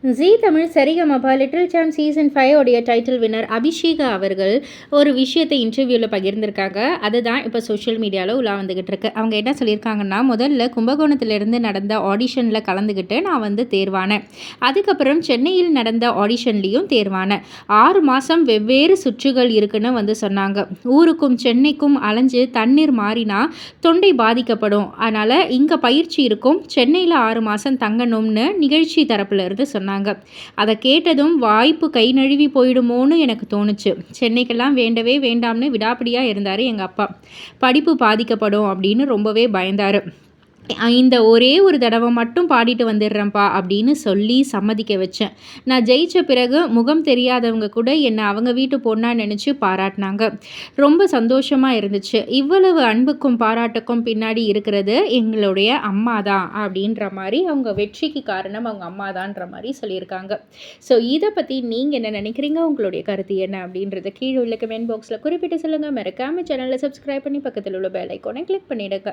ஜீ Tamil Sarigamapa little champ season 5 உடைய title winner Abhisheka அவர்கள் ஒரு விஷயத்தை இன்டர்வியூவில் பகிர்ந்திருக்காங்க. அதுதான் இப்போ சோஷியல் மீடியாவில் உலா வந்துகிட்டு இருக்கு. அவங்க என்ன சொல்லியிருக்காங்கன்னா, முதல்ல கும்பகோணத்திலிருந்து நடந்த ஆடிஷனில் கலந்துக்கிட்டு நான் வந்து தேர்வானேன். அதுக்கப்புறம் சென்னையில் நடந்த ஆடிஷன்லேயும் தேர்வானேன். 6 மாதம் வெவ்வேறு சுற்றுகள் இருக்குன்னு வந்து சொன்னாங்க. ஊருக்கும் சென்னைக்கும் அலைஞ்சு தண்ணீர் மாறினா தொண்டை பாதிக்கப்படும், அதனால் இங்கே பயிற்சி இருக்கும், சென்னையில் 6 மாதம் தங்கணும்னு நிகழ்ச்சி தரப்புல இருந்து சொன்னாங்க. அதை கேட்டதும் வாய்ப்பு கை நழுவி போயிடுமோன்னு எனக்கு தோணுச்சு. சென்னைக்கெல்லாம் வேண்டவே வேண்டாம்னு விடாப்பிடியாக இருந்தார் எங்கள் அப்பா. படிப்பு பாதிக்கப்படும் அப்படின்னு ரொம்பவே பயந்தார். இந்த ஒரே ஒரு தடவை மட்டும் பாடிட்டு வந்துடுறேன்ப்பா அப்படின்னு சொல்லி சம்மதிக்க வச்சேன். நான் ஜெயித்த பிறகு முகம் தெரியாதவங்க கூட என்னை அவங்க வீட்டு பொண்ணா நினச்சி பாராட்டினாங்க. ரொம்ப சந்தோஷமாக இருந்துச்சு. இவ்வளவு அன்புக்கும் பாராட்டுக்கும் பின்னாடி இருக்கிறது எங்களுடைய அம்மா தான் அப்படின்ற மாதிரி, அவங்க வெற்றிக்கு காரணம் அவங்க அம்மா தான்ற மாதிரி சொல்லியிருக்காங்க. ஸோ இதை பற்றி நீங்கள் என்ன நினைக்கிறீங்க? உங்களுடைய கருத்து என்ன அப்படின்றத கீழே உள்ள கமெண்ட் பாக்ஸில் குறிப்பிட்டு சொல்லுங்கள். மறக்காமல் சேனலை சப்ஸ்கிரைப் பண்ணி பக்கத்தில் உள்ள பெல் ஐக்கானை கிளிக் பண்ணிவிடுங்க.